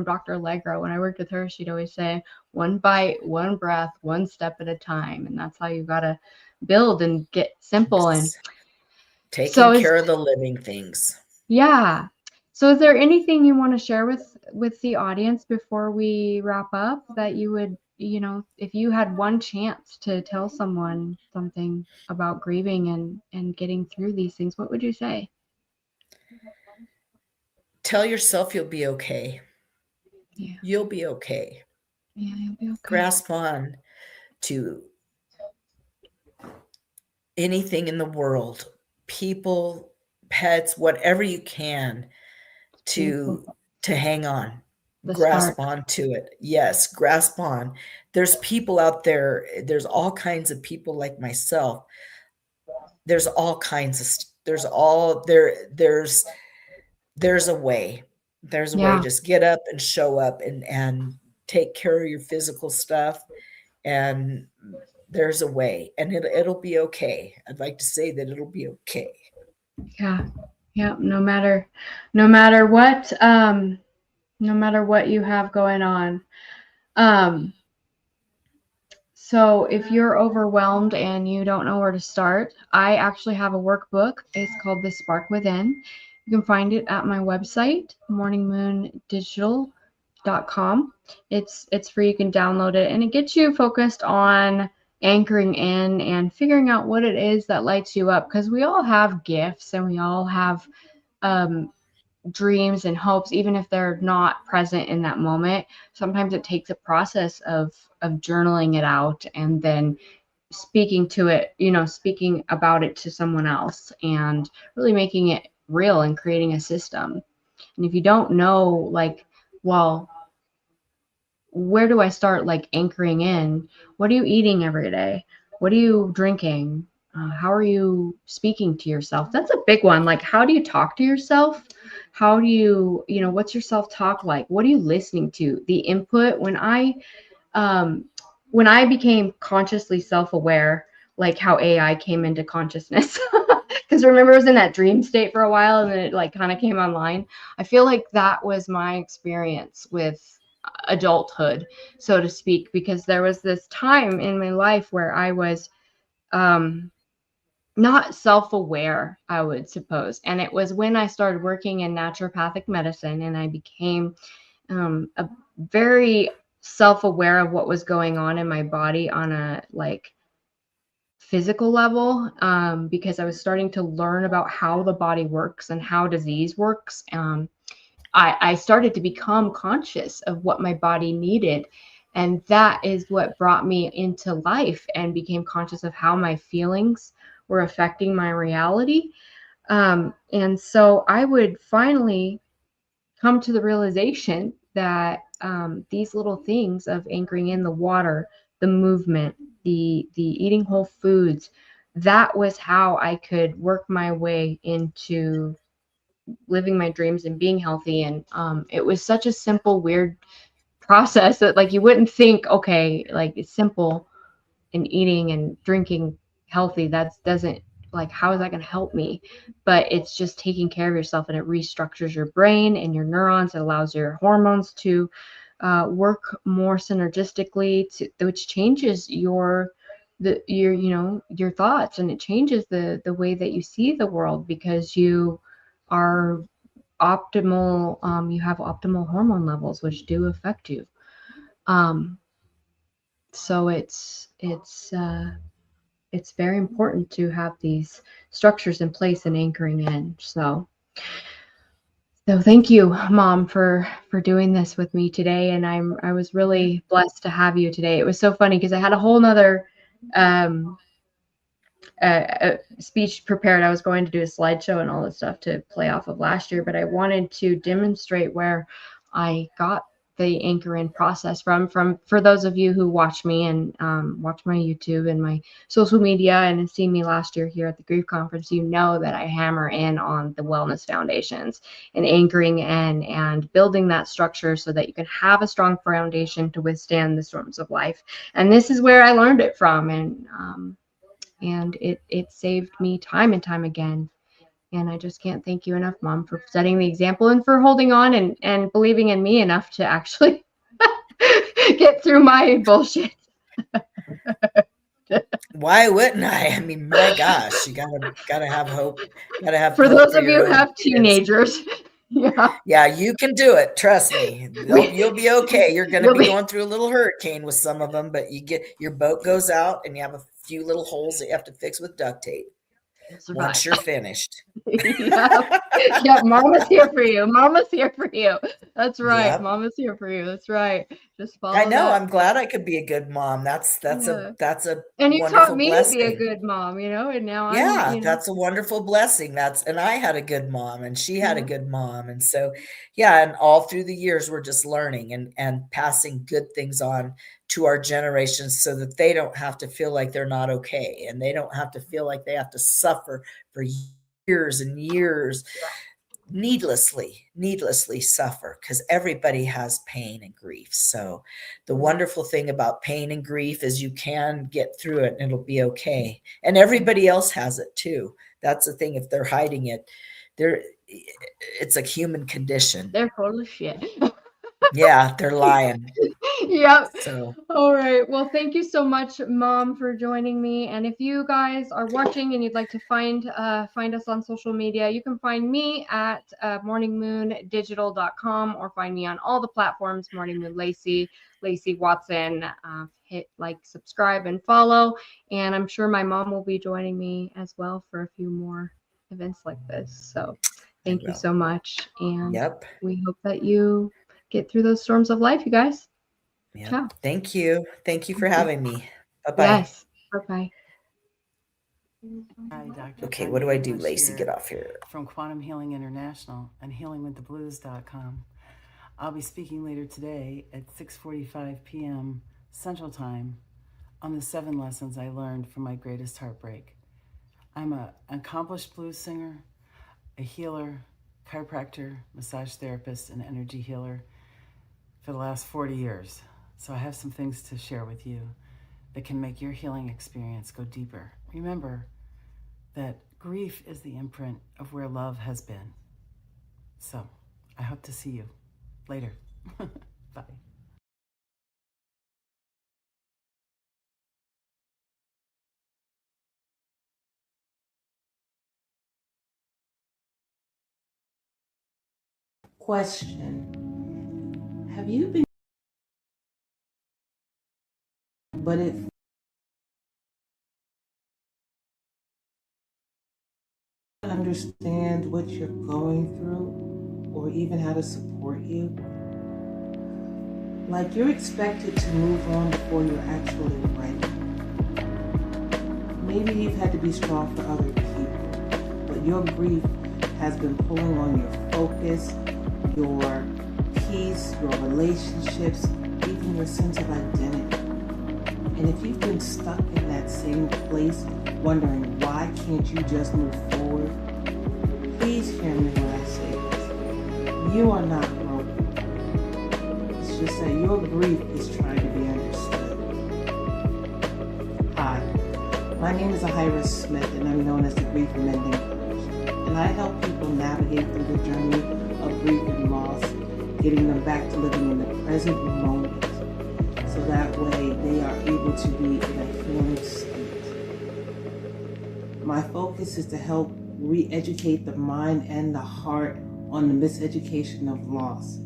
Dr. Allegra. When I worked with her, she'd always say, one bite, one breath, one step at a time. And that's how you got to build and get simple. And Yes. Taking so care of the living things. yeah. So is there anything you want to share with the audience before we wrap up that you would, if you had one chance to tell someone something about grieving and getting through these things, what would you say? Tell yourself you'll be okay. Yeah. You'll be okay. Yeah, you'll be okay. Grasp on to anything in the world, people, pets, whatever you can Beautiful. to hang on. The Grasp spark. on to it. Yes, grasp on. There's people out there, there's all kinds of people like myself. There's all kinds of there's all there's a way. There's a way. Yeah. Just get up and show up and take care of your physical stuff, and there's a way, and it'll be okay. I'd like to say that it'll be okay. Yeah. Yeah. No matter what you have going on. Um, So if you're overwhelmed and you don't know where to start, I actually have a workbook. It's called The Spark Within. You can find it at my website, morningmoondigital.com. It's free. You can download it, and it gets you focused on anchoring in and figuring out what it is that lights you up, because we all have gifts and we all have um, dreams and hopes, even if they're not present in that moment. Sometimes it takes a process of journaling it out and then speaking about it to someone else and really making it real and creating a system. And if you don't know, like, well, where do I start, like, anchoring in? What are you eating every day? What are you drinking? How are you speaking to yourself? That's a big one. Like, how do you talk to yourself? How do what's your self-talk like? What are you listening to? The input. Um, when I became consciously self-aware, like how AI came into consciousness, because remember, it was in that dream state for a while and then it like kind of came online. I feel like that was my experience with adulthood, so to speak, because there was this time in my life where I was um, not self-aware, I would suppose. And it was when I started working in naturopathic medicine and I became a very self-aware of what was going on in my body on a like physical level, because I was starting to learn about how the body works and how disease works. I started to become conscious of what my body needed. And that is what brought me into life and became conscious of how my feelings were affecting my reality. And so I would finally come to the realization that these little things of anchoring in the water, the movement, the eating whole foods, that was how I could work my way into living my dreams and being healthy. And it was such a simple, weird process that, like, you wouldn't think, okay, like, it's simple and eating and drinking healthy, that doesn't, like, how is that going to help me? But it's just taking care of yourself, and it restructures your brain and your neurons. It allows your hormones to work more synergistically, which changes your thoughts, and it changes the way that you see the world, because you are optimal. You have optimal hormone levels, which do affect you. um so it's very important to have these structures in place and anchoring in. So thank you, Mom, for doing this with me today. And I was really blessed to have you today. It was so funny because I had a whole nother um, speech prepared. I was going to do a slideshow and all this stuff to play off of last year, but I wanted to demonstrate where I got the anchor in process from for those of you who watch me and watch my YouTube and my social media and have seen me last year here at the grief conference, you know that I hammer in on the wellness foundations and anchoring in and building that structure so that you can have a strong foundation to withstand the storms of life. And this is where I learned it from, and it saved me time and time again. And I just can't thank you enough, Mom, for setting the example and for holding on and believing in me enough to actually get through my bullshit. Why wouldn't I? I mean, my gosh, you gotta have hope. Gotta have For hope those for of you your who own have kids. teenagers, yeah, Yeah, you can do it. Trust me. You'll be okay. You're gonna you'll be be going through a little hurricane with some of them, but you get your boat goes out and you have a few little holes that you have to fix with duct tape you'll survive. once you're finished. Yeah, yeah, Mama's here for you. Mama's here for you. That's right. Yep. Mama's here for you. That's right. Just I follow know. that. I'm glad I could be a good mom. Yeah. That's a And you taught wonderful me to be a blessing. good mom, and now I'm, Yeah, that's a wonderful blessing. And I had a good mom and she had a yeah, good mom. And so, yeah, and all through the years, we're just learning and passing good things on to our generations so that they don't have to feel like they're not okay. And they don't have to feel like they have to suffer for years and years needlessly suffer, because everybody has pain and grief. So the wonderful thing about pain and grief is you can get through it and it'll be okay, and everybody else has it too. That's the thing. If they're hiding it, they're it's a human condition. they're full of shit. Yeah, they're lying. Yep. So All right. Well, thank you so much, Mom, for joining me. And if you guys are watching and you'd like to find us on social media, you can find me at morningmoondigital.com or find me on all the platforms, Morning Moon Lacy, Lacy Watson. Hit like, subscribe, and follow. And I'm sure my mom will be joining me as well for a few more events like this. So I thank you will. so much. And Yep. we hope that you get through those storms of life, you guys. Yep. Ciao. Thank you. Thank you for having me. Bye-bye. Yes. Bye-bye. Hi, Dr. Okay, what do I do, English Lacy? here Get off here. from Quantum Healing International and healingwiththeblues.com. I'll be speaking later today at 6:45 p.m. Central Time on the 7 lessons I learned from my greatest heartbreak. I'm an accomplished blues singer, a healer, chiropractor, massage therapist, and energy healer for the last 40 years. So I have some things to share with you that can make your healing experience go deeper. Remember that grief is the imprint of where love has been. So I hope to see you later. Bye. Question. Have you been, but it understand what you're going through or even how to support you? Like you're expected to move on before you're actually ready. Maybe you've had to be strong for other people, but your grief has been pulling on your focus, your peace, your relationships, even your sense of identity. And if you've been stuck in that same place, wondering why can't you just move forward, please hear me when I say this. You are not broken. It's just that your grief is trying to be understood. Hi, my name is Ahira Smith, and I'm known as the Grief Mending Coach. And I help people navigate through the journey of grief and loss, getting them back to living in the present moment, so that way they are able to be in a healing state. My focus is to help re-educate the mind and the heart on the miseducation of loss,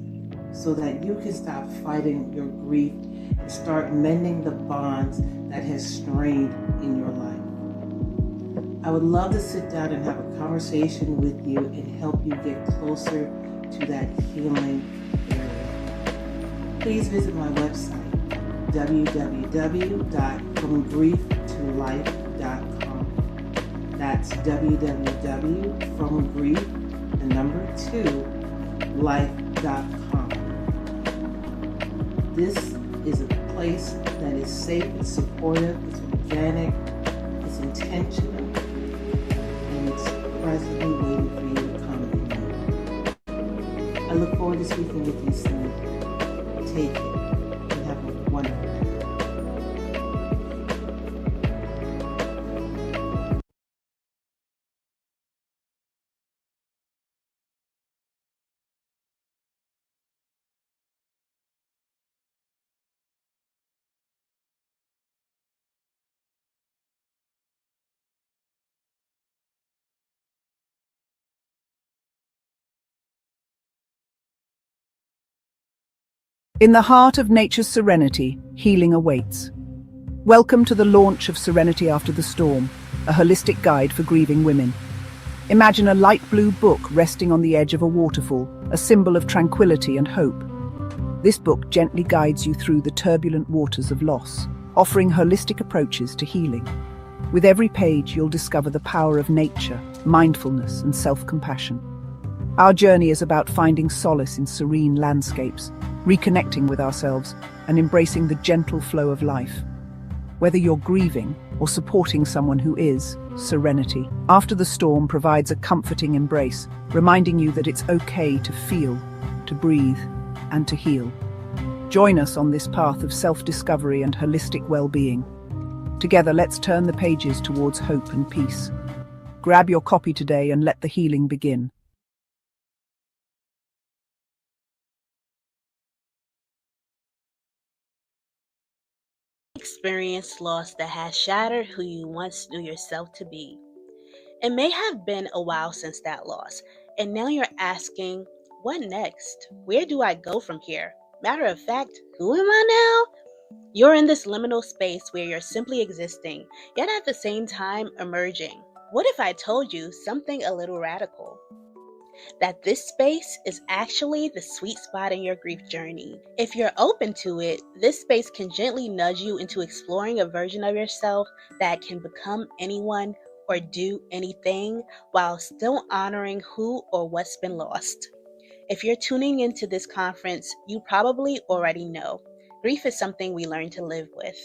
so that you can stop fighting your grief and start mending the bonds that has strained in your life. I would love to sit down and have a conversation with you and help you get closer to that healing area. Please visit my website, www.fromgrief2life.com. That's www.fromgrief2life.com. this is a place that is safe, it's supportive, it's organic, it's intentional, and it's presently waiting for you to come in. I look forward to speaking with you soon. Take it and have a wonderful day. In the heart of nature's serenity, healing awaits. Welcome to the launch of Serenity After the Storm, a holistic guide for grieving women. Imagine a light blue book resting on the edge of a waterfall, a symbol of tranquility and hope. This book gently guides you through the turbulent waters of loss, offering holistic approaches to healing. With every page, you'll discover the power of nature, mindfulness, and self-compassion. Our journey is about finding solace in serene landscapes, reconnecting with ourselves, and embracing the gentle flow of life. Whether you're grieving or supporting someone who is, Serenity After the Storm provides a comforting embrace, reminding you that it's okay to feel, to breathe, and to heal. Join us on this path of self-discovery and holistic well-being. Together, let's turn the pages towards hope and peace. Grab your copy today and let the healing begin. Experienced loss that has shattered who you once knew yourself to be. It may have been a while since that loss, and now you're asking, what next? Where do I go from here? Matter of fact, who am I now? You're in this liminal space where you're simply existing, yet at the same time emerging. What if I told you something a little radical? That this space is actually the sweet spot in your grief journey. If you're open to it, this space can gently nudge you into exploring a version of yourself that can become anyone or do anything while still honoring who or what's been lost. If you're tuning into this conference, you probably already know. Grief is something we learn to live with.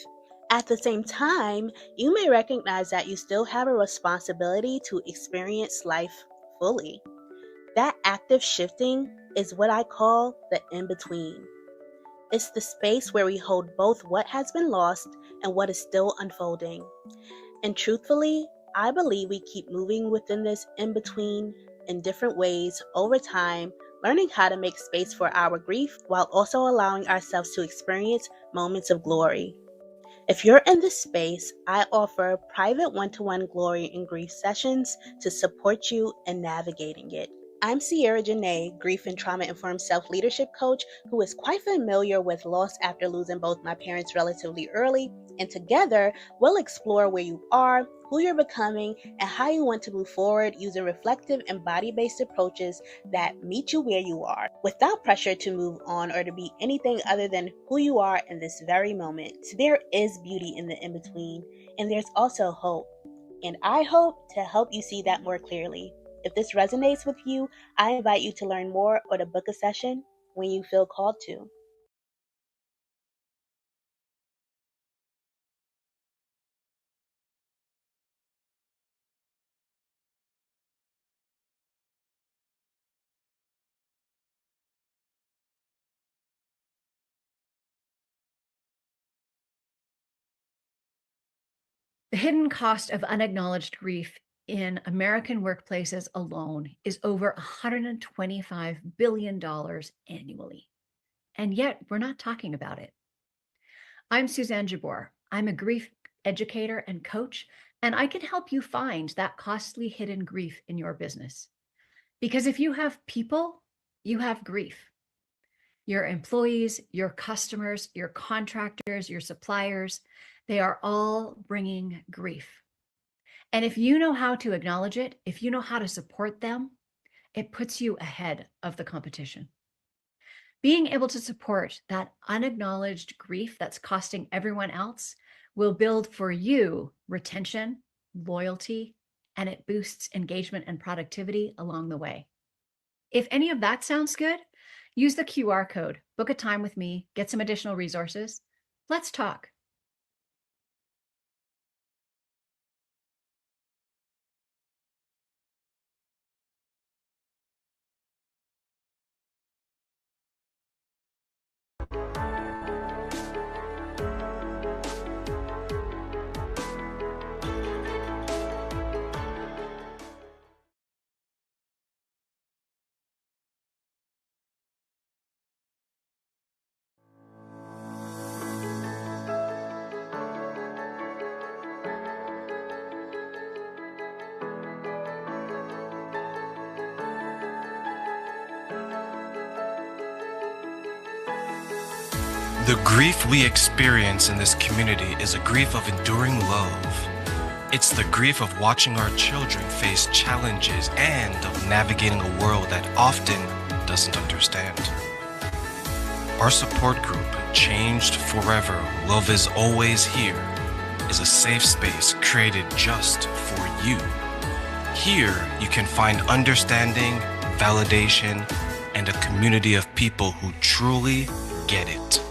At the same time, you may recognize that you still have a responsibility to experience life fully. That active shifting is what I call the in-between. It's the space where we hold both what has been lost and what is still unfolding. And truthfully, I believe we keep moving within this in-between in different ways over time, learning how to make space for our grief while also allowing ourselves to experience moments of glory. If you're in this space, I offer private one-to-one glory and grief sessions to support you in navigating it. I'm Sierra Janae, grief and trauma-informed self-leadership coach who is quite familiar with loss after losing both my parents relatively early, and together we'll explore where you are, who you're becoming, and how you want to move forward using reflective and body-based approaches that meet you where you are, without pressure to move on or to be anything other than who you are in this very moment. There is beauty in the in-between, and there's also hope. And I hope to help you see that more clearly. If this resonates with you, I invite you to learn more or to book a session when you feel called to. The hidden cost of unacknowledged grief in American workplaces alone is over $125 billion annually. And yet we're not talking about it. I'm Suzanne Jabor. I'm a grief educator and coach, and I can help you find that costly hidden grief in your business. Because if you have people, you have grief. Your employees, your customers, your contractors, your suppliers, they are all bringing grief. And if you know how to acknowledge it, if you know how to support them, it puts you ahead of the competition. Being able to support that unacknowledged grief that's costing everyone else will build for you retention, loyalty, and it boosts engagement and productivity along the way. If any of that sounds good, Use the QR code, book a time with me, get some additional resources. Let's talk. The grief we experience in this community is a grief of enduring love. It's the grief of watching our children face challenges and of navigating a world that often doesn't understand. Our support group, Changed Forever, Love is Always Here, is a safe space created just for you. Here, you can find understanding, validation, and a community of people who truly get it.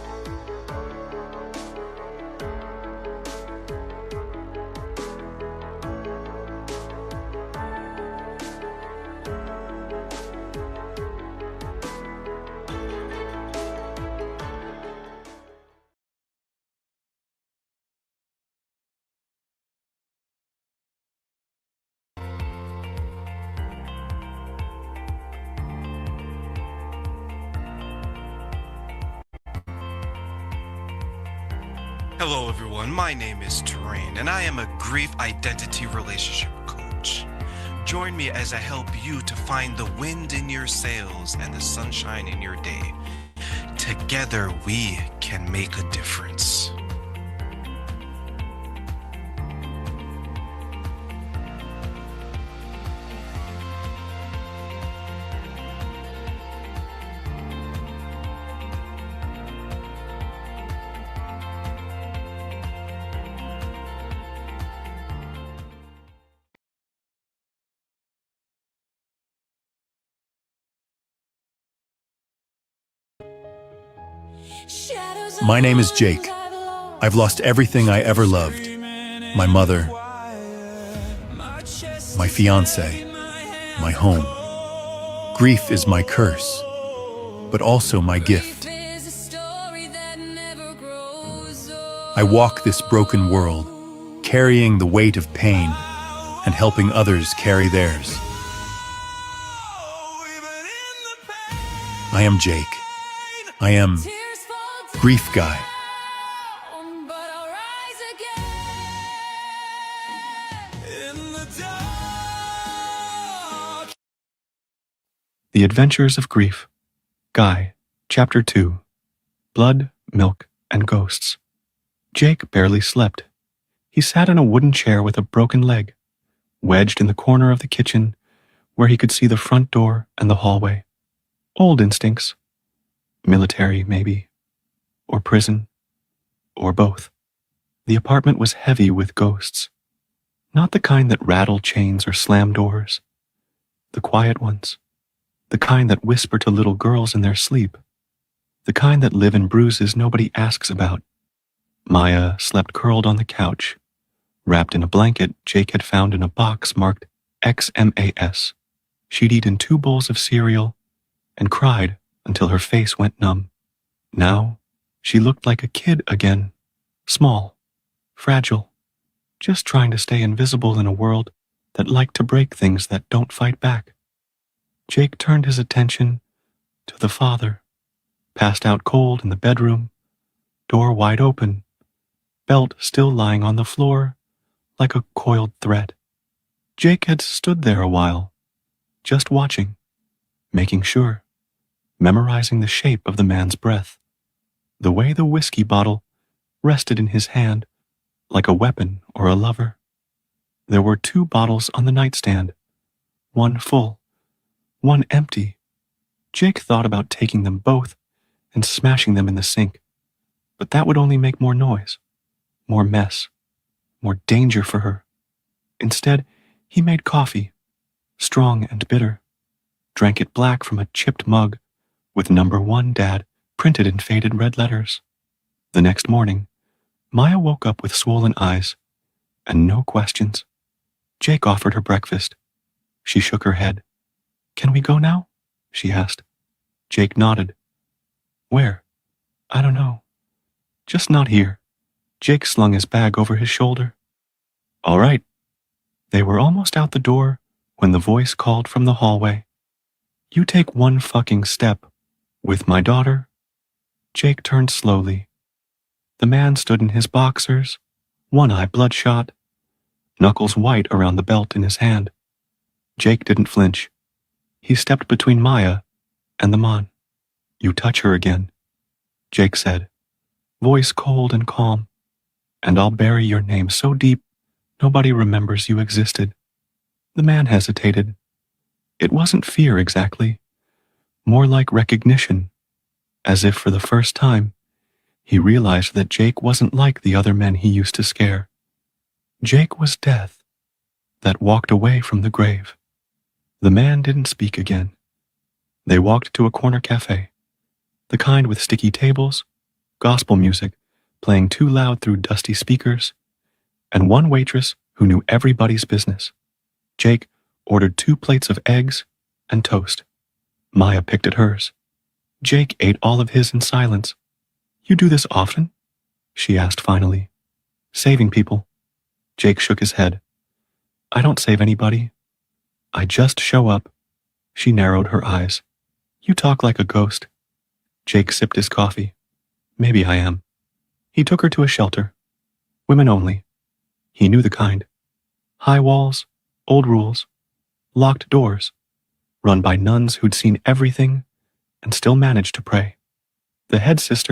Hello everyone, my name is Terrain and I am a grief identity relationship coach. Join me as I help you to find the wind in your sails and the sunshine in your day. Together we can make a difference. My name is Jake. I've lost everything I ever loved. My mother, my fiance, my home. Grief is my curse, but also my gift. I walk this broken world, carrying the weight of pain and helping others carry theirs. I am Jake. I am Grief Guy. The Adventures of Grief, Guy, Chapter 2, Blood, Milk, and Ghosts. Jake barely slept. He sat in a wooden chair with a broken leg, wedged in the corner of the kitchen where he could see the front door and the hallway. Old instincts. Military, maybe. Or prison. Or both. The apartment was heavy with ghosts. Not the kind that rattle chains or slam doors. The quiet ones. The kind that whisper to little girls in their sleep. The kind that live in bruises nobody asks about. Maya slept curled on the couch, wrapped in a blanket Jake had found in a box marked XMAS. She'd eaten 2 bowls of cereal and cried until her face went numb. Now, she looked like a kid again, small, fragile, just trying to stay invisible in a world that liked to break things that don't fight back. Jake turned his attention to the father, passed out cold in the bedroom, door wide open, belt still lying on the floor like a coiled thread. Jake had stood there a while, just watching, making sure, memorizing the shape of the man's breath, the way the whiskey bottle rested in his hand like a weapon or a lover. There were 2 bottles on the nightstand, one full, one empty. Jake thought about taking them both and smashing them in the sink, but that would only make more noise, more mess, more danger for her. Instead, he made coffee, strong and bitter, drank it black from a chipped mug with number 1 Dad printed in faded red letters. The next morning, Maya woke up with swollen eyes and no questions. Jake offered her breakfast. She shook her head. "Can we go now?" she asked. Jake nodded. "Where?" "I don't know. Just not here." Jake slung his bag over his shoulder. "All right." They were almost out the door when the voice called from the hallway. "You take one fucking step with my daughter." Jake turned slowly. The man stood in his boxers, one eye bloodshot, knuckles white around the belt in his hand. Jake didn't flinch. He stepped between Maya and the man. "You touch her again," Jake said, voice cold and calm, "and I'll bury your name so deep nobody remembers you existed." The man hesitated. It wasn't fear exactly, more like recognition, as if for the first time he realized that Jake wasn't like the other men he used to scare. Jake was death that walked away from the grave. The man didn't speak again. They walked to a corner cafe, the kind with sticky tables, gospel music playing too loud through dusty speakers, and one waitress who knew everybody's business. Jake ordered 2 plates of eggs and toast. Maya picked at hers. Jake ate all of his in silence. "You do this often?" she asked finally. "Saving people." Jake shook his head. "I don't save anybody. I just show up." She narrowed her eyes. "You talk like a ghost." Jake sipped his coffee. "Maybe I am." He took her to a shelter. Women only. He knew the kind. High walls, old rules, locked doors, run by nuns who'd seen everything and still managed to pray. The head sister